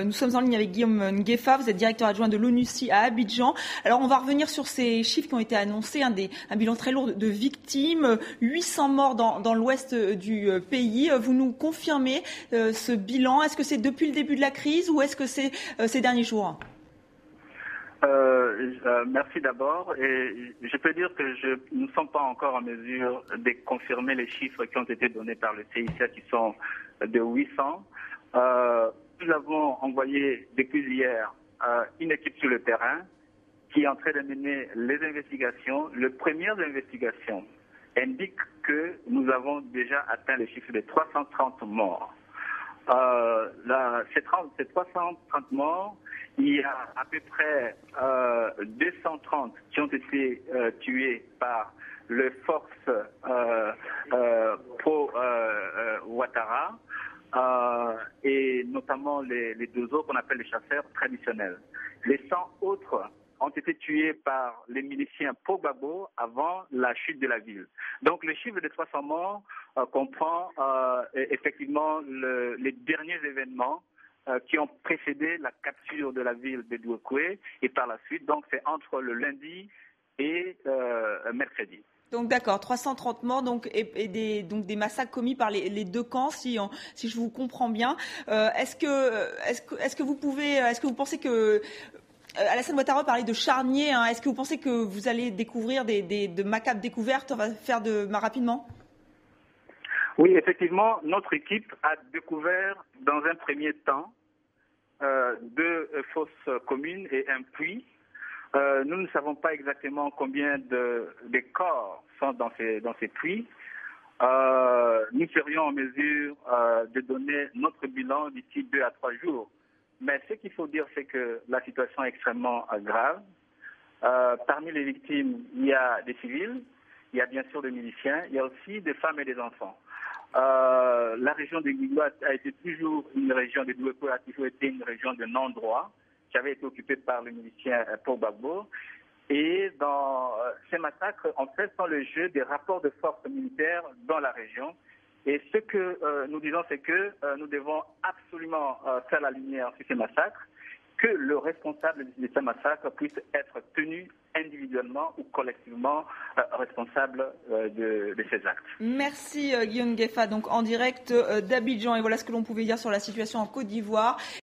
Nous sommes en ligne avec Guillaume Nguefa, vous êtes directeur adjoint de l'ONUCI à Abidjan. Alors on va revenir sur ces chiffres qui ont été annoncés, un bilan très lourd de victimes, 800 morts dans l'ouest du pays. Vous nous confirmez ce bilan? Est-ce que c'est depuis le début de la crise ou est-ce que c'est ces derniers jours? Merci d'abord. Et je peux dire que nous ne sommes pas encore en mesure de confirmer les chiffres qui ont été donnés par le CICR qui sont de 800. Nous avons envoyé depuis hier une équipe sur le terrain qui est en train de mener les investigations. Les premières investigations indiquent que nous avons déjà atteint le chiffre de 330 morts. Ces 330 morts, il y a à peu près 230 qui ont été tués par les forces pro-Ouattara et notamment les deux autres qu'on appelle les chasseurs traditionnels. Les 100 autres ont été tués par les miliciens pro-Gbagbo avant la chute de la ville. Donc le chiffre de 300 morts comprend effectivement les derniers événements qui ont précédé la capture de la ville de Douekoué et par la suite, donc c'est entre le lundi et mercredi. Donc d'accord, 330 morts et des massacres commis par les deux camps, si je vous comprends bien. Est-ce que vous pensez que Alassane Ouattara parlait de charnier, hein, est-ce que vous pensez que vous allez découvrir de macabres découvertes? On va faire rapidement. Oui, effectivement, notre équipe a découvert dans un premier temps 2 fosses communes et un puits. Nous ne savons pas exactement combien de corps sont dans ces puits. Nous serions en mesure de donner notre bilan d'ici 2 à 3 jours. Mais ce qu'il faut dire, c'est que la situation est extrêmement grave. Parmi les victimes, il y a des civils, il y a bien sûr des miliciens, il y a aussi des femmes et des enfants. La région de Guigouat a été toujours une région de Douekoué, a toujours été une région de non-droit qui avait été occupée par les miliciens pour Gbagbo. Et dans ces massacres, en fait, sont le jeu des rapports de force militaires dans la région. Et ce que nous disons, c'est que nous devons absolument faire la lumière sur ces massacres, que le responsable de ces massacres puisse être tenu individuellement ou collectivement responsable de ces actes. Merci Guillaume Nguefa, donc en direct d'Abidjan. Et voilà ce que l'on pouvait dire sur la situation en Côte d'Ivoire.